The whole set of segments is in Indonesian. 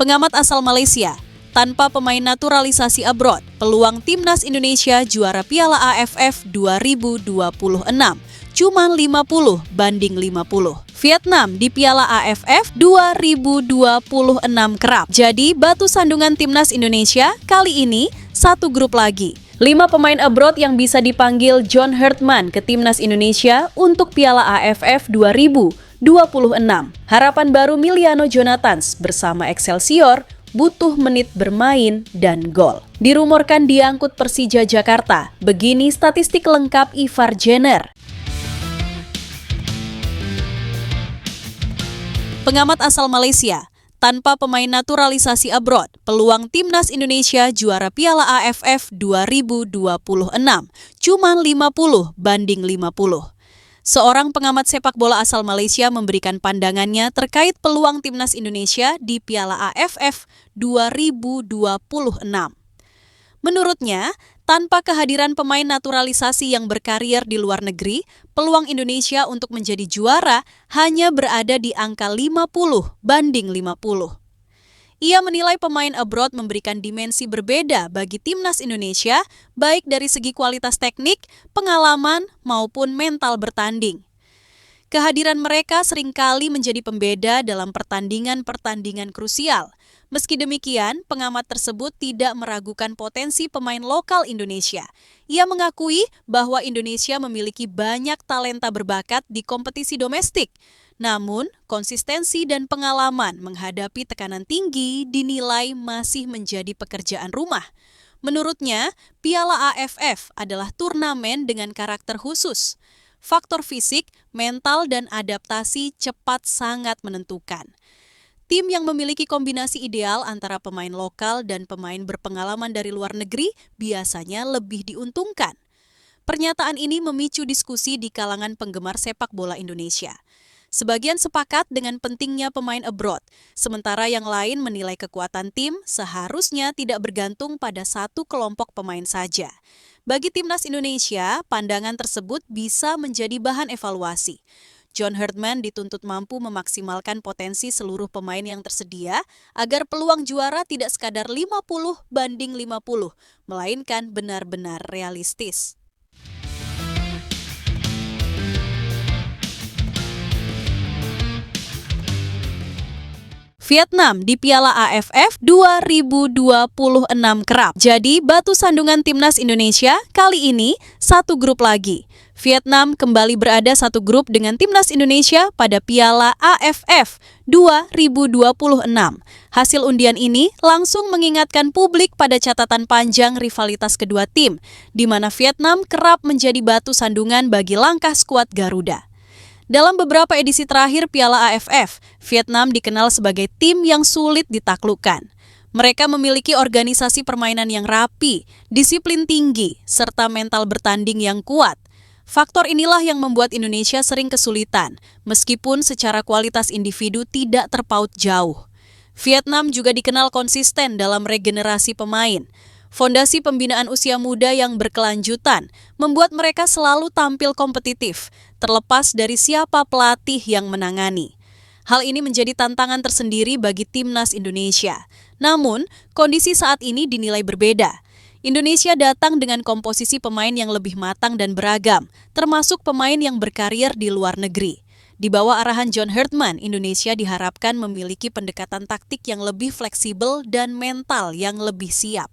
Pengamat asal Malaysia, tanpa pemain naturalisasi abroad, peluang timnas Indonesia juara Piala AFF 2026 cuma 50 banding 50. Vietnam di Piala AFF 2026 kerap jadi batu sandungan timnas Indonesia, kali ini satu grup lagi. 5 pemain abroad yang bisa dipanggil John Herdman ke timnas Indonesia untuk Piala AFF 2026. Harapan baru Miliano Jonathans bersama Excelsior butuh menit bermain dan gol. Dirumorkan diangkut Persija Jakarta. Begini statistik lengkap Ivar Jenner. Pengamat asal Malaysia, tanpa pemain naturalisasi abroad, peluang timnas Indonesia juara Piala AFF 2026 cuma 50 banding 50. Seorang pengamat sepak bola asal Malaysia memberikan pandangannya terkait peluang timnas Indonesia di Piala AFF 2026. Menurutnya, tanpa kehadiran pemain naturalisasi yang berkarier di luar negeri, peluang Indonesia untuk menjadi juara hanya berada di angka 50 banding 50. Ia menilai pemain abroad memberikan dimensi berbeda bagi timnas Indonesia, baik dari segi kualitas teknik, pengalaman, maupun mental bertanding. Kehadiran mereka seringkali menjadi pembeda dalam pertandingan-pertandingan krusial. Meski demikian, pengamat tersebut tidak meragukan potensi pemain lokal Indonesia. Ia mengakui bahwa Indonesia memiliki banyak talenta berbakat di kompetisi domestik. Namun, konsistensi dan pengalaman menghadapi tekanan tinggi dinilai masih menjadi pekerjaan rumah. Menurutnya, Piala AFF adalah turnamen dengan karakter khusus. Faktor fisik, mental, dan adaptasi cepat sangat menentukan. Tim yang memiliki kombinasi ideal antara pemain lokal dan pemain berpengalaman dari luar negeri biasanya lebih diuntungkan. Pernyataan ini memicu diskusi di kalangan penggemar sepak bola Indonesia. Sebagian sepakat dengan pentingnya pemain abroad, sementara yang lain menilai kekuatan tim seharusnya tidak bergantung pada satu kelompok pemain saja. Bagi timnas Indonesia, pandangan tersebut bisa menjadi bahan evaluasi. John Herdman dituntut mampu memaksimalkan potensi seluruh pemain yang tersedia agar peluang juara tidak sekadar 50 banding 50, melainkan benar-benar realistis. Vietnam di Piala AFF 2026 kerap jadi batu sandungan timnas Indonesia, kali ini satu grup lagi. Vietnam kembali berada satu grup dengan timnas Indonesia pada Piala AFF 2026. Hasil undian ini langsung mengingatkan publik pada catatan panjang rivalitas kedua tim, di mana Vietnam kerap menjadi batu sandungan bagi langkah skuad Garuda. Dalam beberapa edisi terakhir Piala AFF, Vietnam dikenal sebagai tim yang sulit ditaklukkan. Mereka memiliki organisasi permainan yang rapi, disiplin tinggi, serta mental bertanding yang kuat. Faktor inilah yang membuat Indonesia sering kesulitan, meskipun secara kualitas individu tidak terpaut jauh. Vietnam juga dikenal konsisten dalam regenerasi pemain. Fondasi pembinaan usia muda yang berkelanjutan membuat mereka selalu tampil kompetitif, terlepas dari siapa pelatih yang menangani. Hal ini menjadi tantangan tersendiri bagi timnas Indonesia. Namun, kondisi saat ini dinilai berbeda. Indonesia datang dengan komposisi pemain yang lebih matang dan beragam, termasuk pemain yang berkarier di luar negeri. Di bawah arahan John Herdman, Indonesia diharapkan memiliki pendekatan taktik yang lebih fleksibel dan mental yang lebih siap.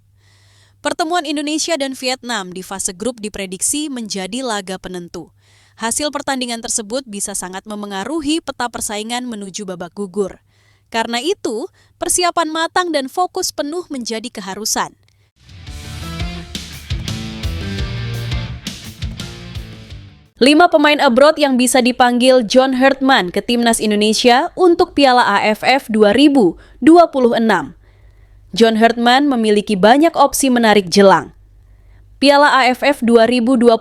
Pertemuan Indonesia dan Vietnam di fase grup diprediksi menjadi laga penentu. Hasil pertandingan tersebut bisa sangat memengaruhi peta persaingan menuju babak gugur. Karena itu, persiapan matang dan fokus penuh menjadi keharusan. Lima pemain abroad yang bisa dipanggil John Herdman ke timnas Indonesia untuk Piala AFF 2026. John Herdman memiliki banyak opsi menarik jelang. Piala AFF 2026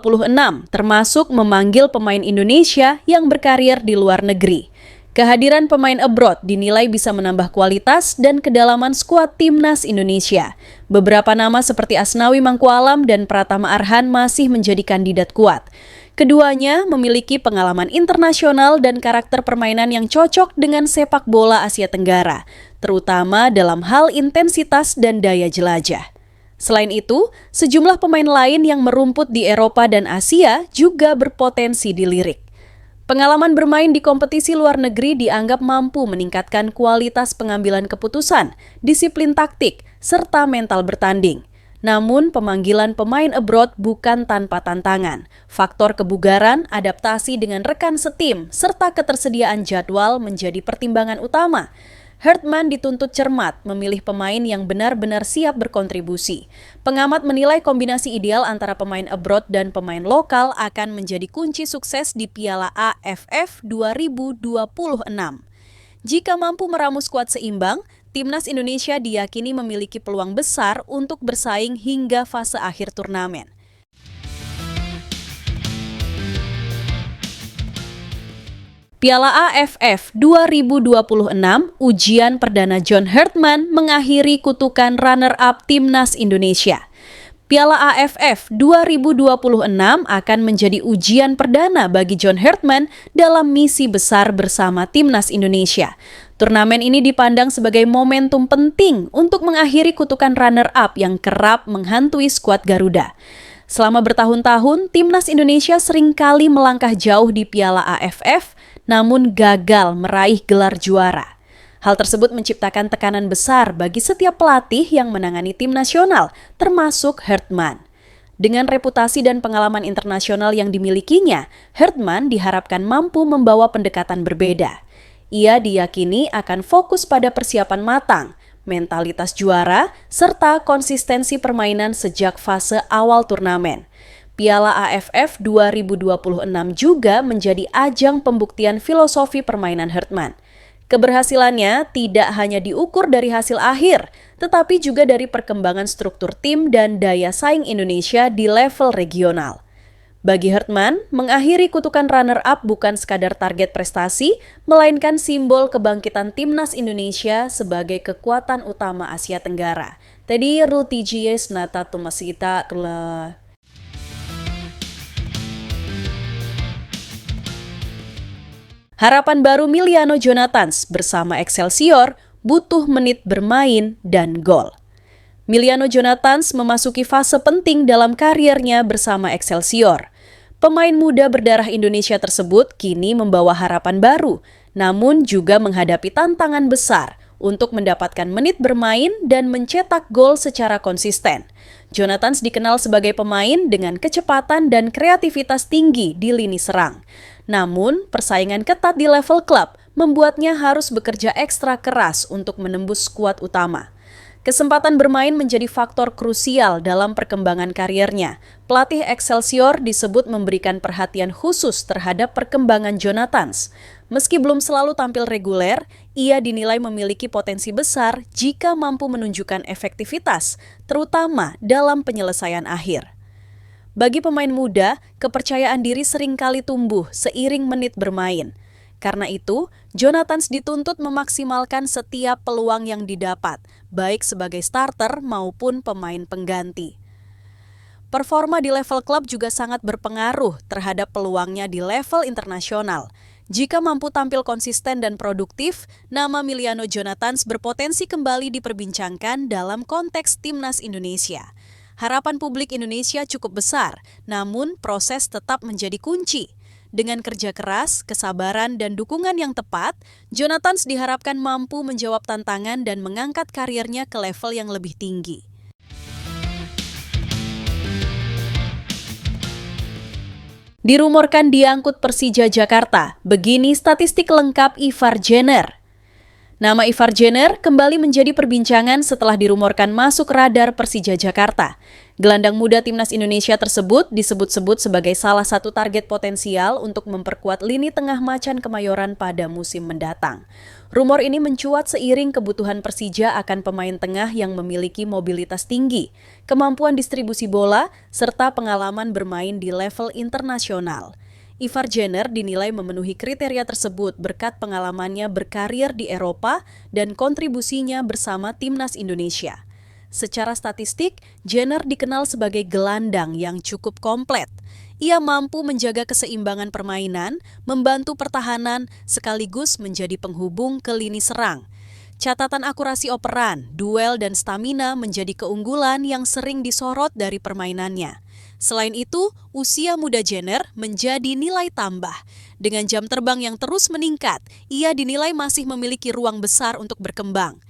termasuk memanggil pemain Indonesia yang berkarier di luar negeri. Kehadiran pemain abroad dinilai bisa menambah kualitas dan kedalaman skuad timnas Indonesia. Beberapa nama seperti Asnawi Mangkualam dan Pratama Arhan masih menjadi kandidat kuat. Keduanya memiliki pengalaman internasional dan karakter permainan yang cocok dengan sepak bola Asia Tenggara, terutama dalam hal intensitas dan daya jelajah. Selain itu, sejumlah pemain lain yang merumput di Eropa dan Asia juga berpotensi dilirik. Pengalaman bermain di kompetisi luar negeri dianggap mampu meningkatkan kualitas pengambilan keputusan, disiplin taktik, serta mental bertanding. Namun, pemanggilan pemain abroad bukan tanpa tantangan. Faktor kebugaran, adaptasi dengan rekan setim, serta ketersediaan jadwal menjadi pertimbangan utama. Hartman dituntut cermat memilih pemain yang benar-benar siap berkontribusi. Pengamat menilai kombinasi ideal antara pemain abroad dan pemain lokal akan menjadi kunci sukses di Piala AFF 2026. Jika mampu meramu skuad seimbang, Timnas Indonesia diyakini memiliki peluang besar untuk bersaing hingga fase akhir turnamen. Piala AFF 2026, ujian perdana John Hartman mengakhiri kutukan runner-up Timnas Indonesia. Piala AFF 2026 akan menjadi ujian perdana bagi John Hartman dalam misi besar bersama Timnas Indonesia. Turnamen ini dipandang sebagai momentum penting untuk mengakhiri kutukan runner-up yang kerap menghantui skuad Garuda. Selama bertahun-tahun, Timnas Indonesia seringkali melangkah jauh di Piala AFF, namun gagal meraih gelar juara. Hal tersebut menciptakan tekanan besar bagi setiap pelatih yang menangani tim nasional, termasuk Hartman. Dengan reputasi dan pengalaman internasional yang dimilikinya, Hartman diharapkan mampu membawa pendekatan berbeda. Ia diyakini akan fokus pada persiapan matang, mentalitas juara, serta konsistensi permainan sejak fase awal turnamen. Piala AFF 2026 juga menjadi ajang pembuktian filosofi permainan Hartman. Keberhasilannya tidak hanya diukur dari hasil akhir, tetapi juga dari perkembangan struktur tim dan daya saing Indonesia di level regional. Bagi Hartman, mengakhiri kutukan runner-up bukan sekadar target prestasi, melainkan simbol kebangkitan Timnas Indonesia sebagai kekuatan utama Asia Tenggara. Tadi RUTGS Nata Tumasita Harapan baru Miliano Jonathans bersama Excelsior butuh menit bermain dan gol. Miliano Jonathans memasuki fase penting dalam kariernya bersama Excelsior. Pemain muda berdarah Indonesia tersebut kini membawa harapan baru, namun juga menghadapi tantangan besar untuk mendapatkan menit bermain dan mencetak gol secara konsisten. Jonathans dikenal sebagai pemain dengan kecepatan dan kreativitas tinggi di lini serang. Namun, persaingan ketat di level klub membuatnya harus bekerja ekstra keras untuk menembus skuad utama. Kesempatan bermain menjadi faktor krusial dalam perkembangan kariernya. Pelatih Excelsior disebut memberikan perhatian khusus terhadap perkembangan Jonathans. Meski belum selalu tampil reguler, ia dinilai memiliki potensi besar jika mampu menunjukkan efektivitas, terutama dalam penyelesaian akhir. Bagi pemain muda, kepercayaan diri seringkali tumbuh seiring menit bermain. Karena itu, Jonathans dituntut memaksimalkan setiap peluang yang didapat, baik sebagai starter maupun pemain pengganti. Performa di level klub juga sangat berpengaruh terhadap peluangnya di level internasional. Jika mampu tampil konsisten dan produktif, nama Miliano Jonathans berpotensi kembali diperbincangkan dalam konteks Timnas Indonesia. Harapan publik Indonesia cukup besar, namun proses tetap menjadi kunci. Dengan kerja keras, kesabaran, dan dukungan yang tepat, Jonathans diharapkan mampu menjawab tantangan dan mengangkat karirnya ke level yang lebih tinggi. Dirumorkan diangkut Persija Jakarta, begini statistik lengkap Ivar Jenner. Nama Ivar Jenner kembali menjadi perbincangan setelah dirumorkan masuk radar Persija Jakarta. Gelandang muda Timnas Indonesia tersebut disebut-sebut sebagai salah satu target potensial untuk memperkuat lini tengah Macan Kemayoran pada musim mendatang. Rumor ini mencuat seiring kebutuhan Persija akan pemain tengah yang memiliki mobilitas tinggi, kemampuan distribusi bola, serta pengalaman bermain di level internasional. Ivar Jenner dinilai memenuhi kriteria tersebut berkat pengalamannya berkarir di Eropa dan kontribusinya bersama Timnas Indonesia. Secara statistik, Jenner dikenal sebagai gelandang yang cukup komplit. Ia mampu menjaga keseimbangan permainan, membantu pertahanan, sekaligus menjadi penghubung ke lini serang. Catatan akurasi operan, duel, dan stamina menjadi keunggulan yang sering disorot dari permainannya. Selain itu, usia muda Jenner menjadi nilai tambah. Dengan jam terbang yang terus meningkat, ia dinilai masih memiliki ruang besar untuk berkembang.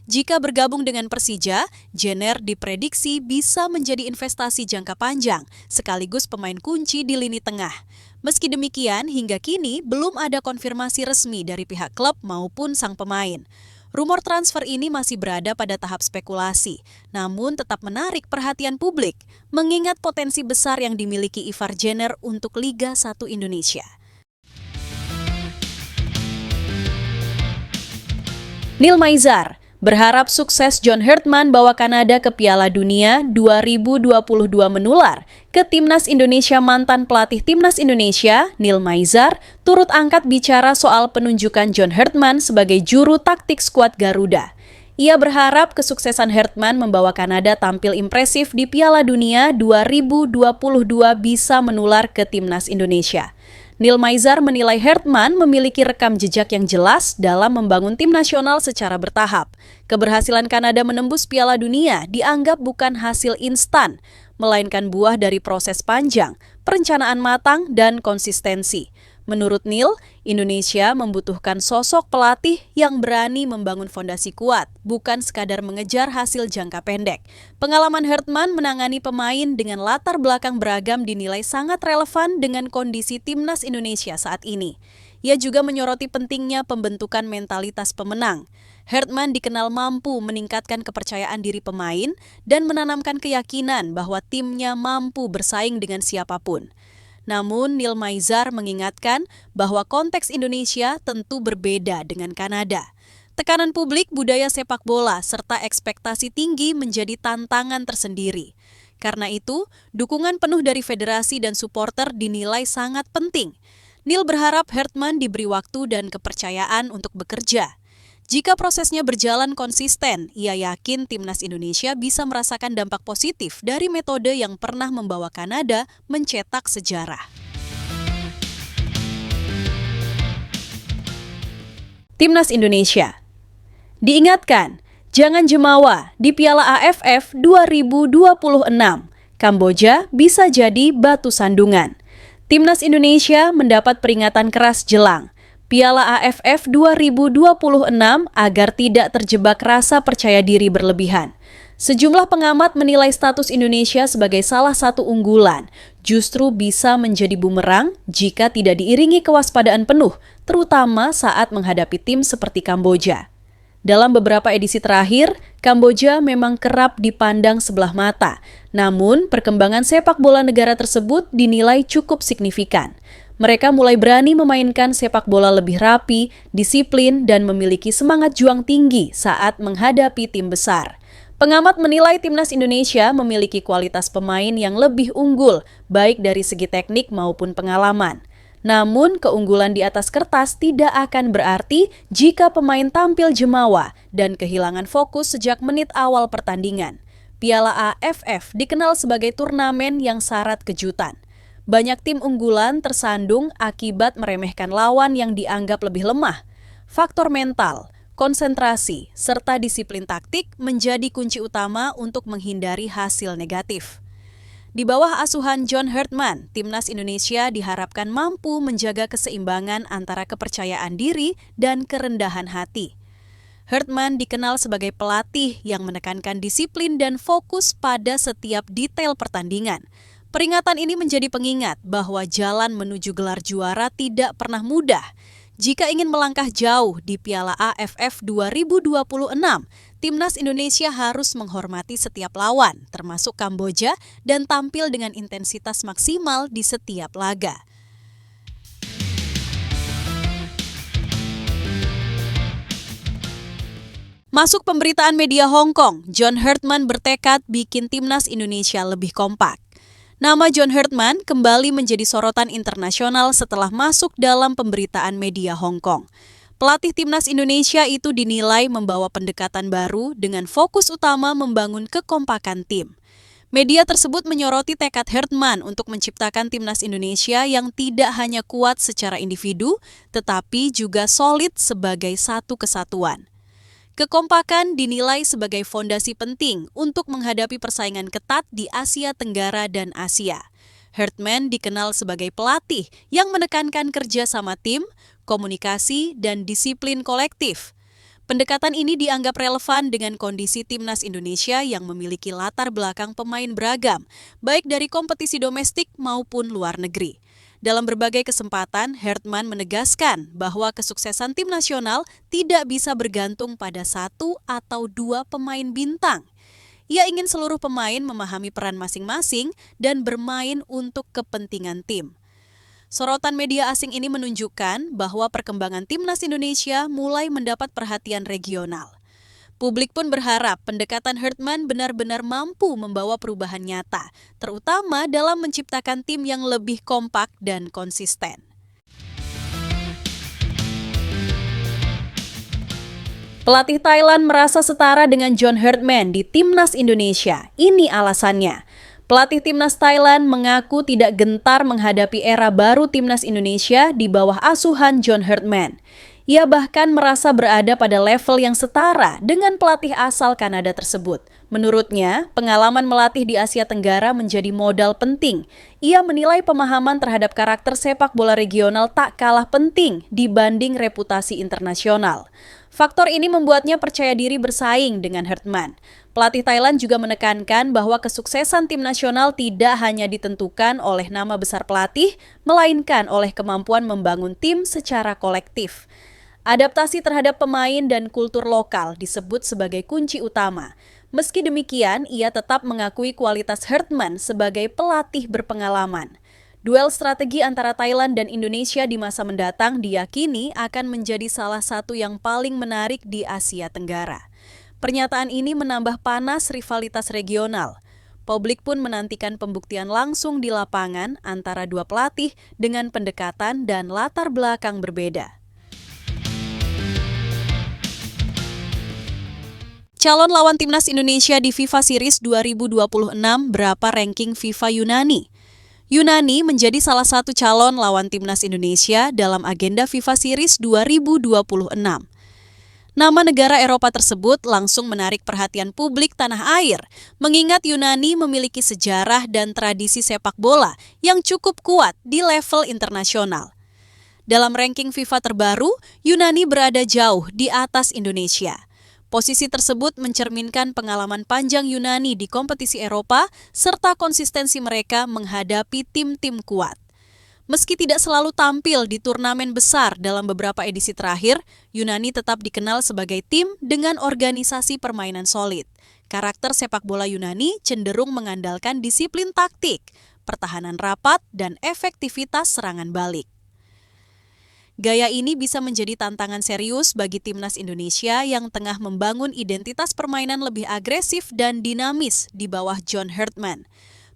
Jika bergabung dengan Persija, Jenner diprediksi bisa menjadi investasi jangka panjang, sekaligus pemain kunci di lini tengah. Meski demikian, hingga kini belum ada konfirmasi resmi dari pihak klub maupun sang pemain. Rumor transfer ini masih berada pada tahap spekulasi, namun tetap menarik perhatian publik, mengingat potensi besar yang dimiliki Ivar Jenner untuk Liga 1 Indonesia. Neil Maizar berharap sukses John Hartman bawa Kanada ke Piala Dunia 2022 menular. Ke Timnas Indonesia, mantan pelatih Timnas Indonesia, Neil Maizar, turut angkat bicara soal penunjukan John Hartman sebagai juru taktik skuad Garuda. Ia berharap kesuksesan Hartman membawa Kanada tampil impresif di Piala Dunia 2022 bisa menular ke Timnas Indonesia. Neil Maizar menilai Hartman memiliki rekam jejak yang jelas dalam membangun tim nasional secara bertahap. Keberhasilan Kanada menembus Piala Dunia dianggap bukan hasil instan, melainkan buah dari proses panjang, perencanaan matang, dan konsistensi. Menurut Neil, Indonesia membutuhkan sosok pelatih yang berani membangun fondasi kuat, bukan sekadar mengejar hasil jangka pendek. Pengalaman Hartman menangani pemain dengan latar belakang beragam dinilai sangat relevan dengan kondisi Timnas Indonesia saat ini. Ia juga menyoroti pentingnya pembentukan mentalitas pemenang. Hartman dikenal mampu meningkatkan kepercayaan diri pemain dan menanamkan keyakinan bahwa timnya mampu bersaing dengan siapapun. Namun, Neil Maizar mengingatkan bahwa konteks Indonesia tentu berbeda dengan Kanada. Tekanan publik, budaya sepak bola, serta ekspektasi tinggi menjadi tantangan tersendiri. Karena itu, dukungan penuh dari federasi dan supporter dinilai sangat penting. Neil berharap Hartman diberi waktu dan kepercayaan untuk bekerja. Jika prosesnya berjalan konsisten, ia yakin Timnas Indonesia bisa merasakan dampak positif dari metode yang pernah membawa Kanada mencetak sejarah. Timnas Indonesia. Diingatkan, jangan jemawa di Piala AFF 2026. Kamboja bisa jadi batu sandungan. Timnas Indonesia mendapat peringatan keras jelang Piala AFF 2026 agar tidak terjebak rasa percaya diri berlebihan. Sejumlah pengamat menilai status Indonesia sebagai salah satu unggulan justru bisa menjadi bumerang jika tidak diiringi kewaspadaan penuh, terutama saat menghadapi tim seperti Kamboja. Dalam beberapa edisi terakhir, Kamboja memang kerap dipandang sebelah mata. Namun, perkembangan sepak bola negara tersebut dinilai cukup signifikan. Mereka mulai berani memainkan sepak bola lebih rapi, disiplin, dan memiliki semangat juang tinggi saat menghadapi tim besar. Pengamat menilai Timnas Indonesia memiliki kualitas pemain yang lebih unggul, baik dari segi teknik maupun pengalaman. Namun, keunggulan di atas kertas tidak akan berarti jika pemain tampil jemawa dan kehilangan fokus sejak menit awal pertandingan. Piala AFF dikenal sebagai turnamen yang syarat kejutan. Banyak tim unggulan tersandung akibat meremehkan lawan yang dianggap lebih lemah. Faktor mental, konsentrasi, serta disiplin taktik menjadi kunci utama untuk menghindari hasil negatif. Di bawah asuhan John Hartman, Timnas Indonesia diharapkan mampu menjaga keseimbangan antara kepercayaan diri dan kerendahan hati. Hartman dikenal sebagai pelatih yang menekankan disiplin dan fokus pada setiap detail pertandingan. Peringatan ini menjadi pengingat bahwa jalan menuju gelar juara tidak pernah mudah. Jika ingin melangkah jauh di Piala AFF 2026, Timnas Indonesia harus menghormati setiap lawan, termasuk Kamboja, dan tampil dengan intensitas maksimal di setiap laga. Masuk pemberitaan media Hong Kong, John Hartman bertekad bikin Timnas Indonesia lebih kompak. Nama John Hartman kembali menjadi sorotan internasional setelah masuk dalam pemberitaan media Hong Kong. Pelatih Timnas Indonesia itu dinilai membawa pendekatan baru dengan fokus utama membangun kekompakan tim. Media tersebut menyoroti tekad Hartman untuk menciptakan Timnas Indonesia yang tidak hanya kuat secara individu, tetapi juga solid sebagai satu kesatuan. Kekompakan dinilai sebagai fondasi penting untuk menghadapi persaingan ketat di Asia Tenggara dan Asia. Herdman dikenal sebagai pelatih yang menekankan kerja sama tim, komunikasi, dan disiplin kolektif. Pendekatan ini dianggap relevan dengan kondisi timnas Indonesia yang memiliki latar belakang pemain beragam, baik dari kompetisi domestik maupun luar negeri. Dalam berbagai kesempatan, Herdman menegaskan bahwa kesuksesan tim nasional tidak bisa bergantung pada satu atau dua pemain bintang. Ia ingin seluruh pemain memahami peran masing-masing dan bermain untuk kepentingan tim. Sorotan media asing ini menunjukkan bahwa perkembangan timnas Indonesia mulai mendapat perhatian regional. Publik pun berharap pendekatan Herdman benar-benar mampu membawa perubahan nyata, terutama dalam menciptakan tim yang lebih kompak dan konsisten. Pelatih Thailand merasa setara dengan John Herdman di timnas Indonesia. Ini alasannya. Pelatih timnas Thailand mengaku tidak gentar menghadapi era baru timnas Indonesia di bawah asuhan John Herdman. Ia bahkan merasa berada pada level yang setara dengan pelatih asal Kanada tersebut. Menurutnya, pengalaman melatih di Asia Tenggara menjadi modal penting. Ia menilai pemahaman terhadap karakter sepak bola regional tak kalah penting dibanding reputasi internasional. Faktor ini membuatnya percaya diri bersaing dengan Herdman. Pelatih Thailand juga menekankan bahwa kesuksesan tim nasional tidak hanya ditentukan oleh nama besar pelatih, melainkan oleh kemampuan membangun tim secara kolektif. Adaptasi terhadap pemain dan kultur lokal disebut sebagai kunci utama. Meski demikian, ia tetap mengakui kualitas Herdman sebagai pelatih berpengalaman. Duel strategi antara Thailand dan Indonesia di masa mendatang diyakini akan menjadi salah satu yang paling menarik di Asia Tenggara. Pernyataan ini menambah panas rivalitas regional. Publik pun menantikan pembuktian langsung di lapangan antara dua pelatih dengan pendekatan dan latar belakang berbeda. Calon lawan timnas Indonesia di FIFA Series 2026 berapa ranking FIFA Yunani? Yunani menjadi salah satu calon lawan timnas Indonesia dalam agenda FIFA Series 2026. Nama negara Eropa tersebut langsung menarik perhatian publik tanah air, mengingat Yunani memiliki sejarah dan tradisi sepak bola yang cukup kuat di level internasional. Dalam ranking FIFA terbaru, Yunani berada jauh di atas Indonesia. Posisi tersebut mencerminkan pengalaman panjang Yunani di kompetisi Eropa serta konsistensi mereka menghadapi tim-tim kuat. Meski tidak selalu tampil di turnamen besar dalam beberapa edisi terakhir, Yunani tetap dikenal sebagai tim dengan organisasi permainan solid. Karakter sepak bola Yunani cenderung mengandalkan disiplin taktik, pertahanan rapat, dan efektivitas serangan balik. Gaya ini bisa menjadi tantangan serius bagi timnas Indonesia yang tengah membangun identitas permainan lebih agresif dan dinamis di bawah John Herdman.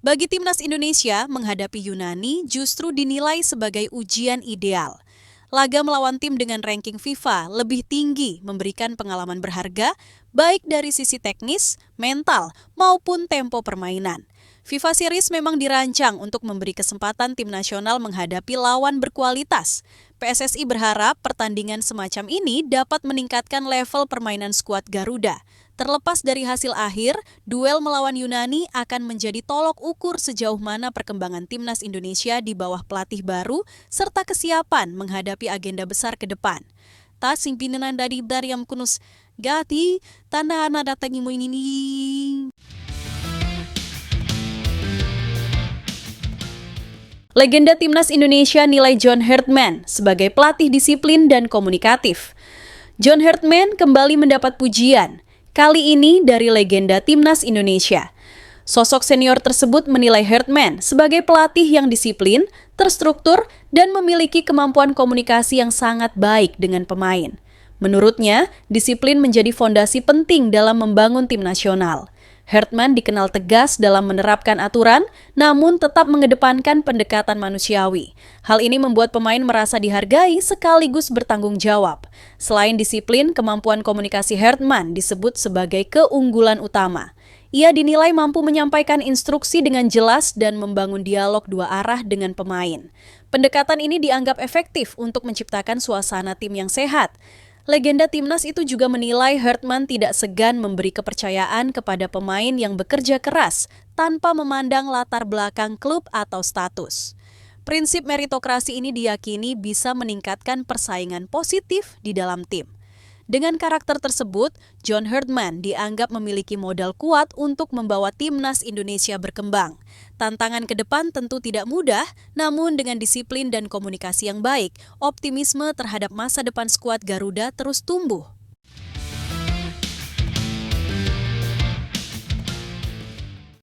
Bagi timnas Indonesia, menghadapi Yunani justru dinilai sebagai ujian ideal. Laga melawan tim dengan ranking FIFA lebih tinggi memberikan pengalaman berharga baik dari sisi teknis, mental, maupun tempo permainan. FIFA Series memang dirancang untuk memberi kesempatan tim nasional menghadapi lawan berkualitas. PSSI berharap pertandingan semacam ini dapat meningkatkan level permainan skuad Garuda. Terlepas dari hasil akhir, duel melawan Yunani akan menjadi tolok ukur sejauh mana perkembangan timnas Indonesia di bawah pelatih baru serta kesiapan menghadapi agenda besar ke depan. Tasing pinanan dari Dariam Kunus Gati, tanda datang ini. Legenda timnas Indonesia nilai John Herdman sebagai pelatih disiplin dan komunikatif. John Herdman kembali mendapat pujian, kali ini dari legenda timnas Indonesia. Sosok senior tersebut menilai Herdman sebagai pelatih yang disiplin, terstruktur, dan memiliki kemampuan komunikasi yang sangat baik dengan pemain. Menurutnya, disiplin menjadi fondasi penting dalam membangun tim nasional. Herdman dikenal tegas dalam menerapkan aturan, namun tetap mengedepankan pendekatan manusiawi. Hal ini membuat pemain merasa dihargai sekaligus bertanggung jawab. Selain disiplin, kemampuan komunikasi Herdman disebut sebagai keunggulan utama. Ia dinilai mampu menyampaikan instruksi dengan jelas dan membangun dialog dua arah dengan pemain. Pendekatan ini dianggap efektif untuk menciptakan suasana tim yang sehat. Legenda timnas itu juga menilai Herdman tidak segan memberi kepercayaan kepada pemain yang bekerja keras tanpa memandang latar belakang klub atau status. Prinsip meritokrasi ini diyakini bisa meningkatkan persaingan positif di dalam tim. Dengan karakter tersebut, John Herdman dianggap memiliki modal kuat untuk membawa timnas Indonesia berkembang. Tantangan ke depan tentu tidak mudah, namun dengan disiplin dan komunikasi yang baik, optimisme terhadap masa depan skuad Garuda terus tumbuh.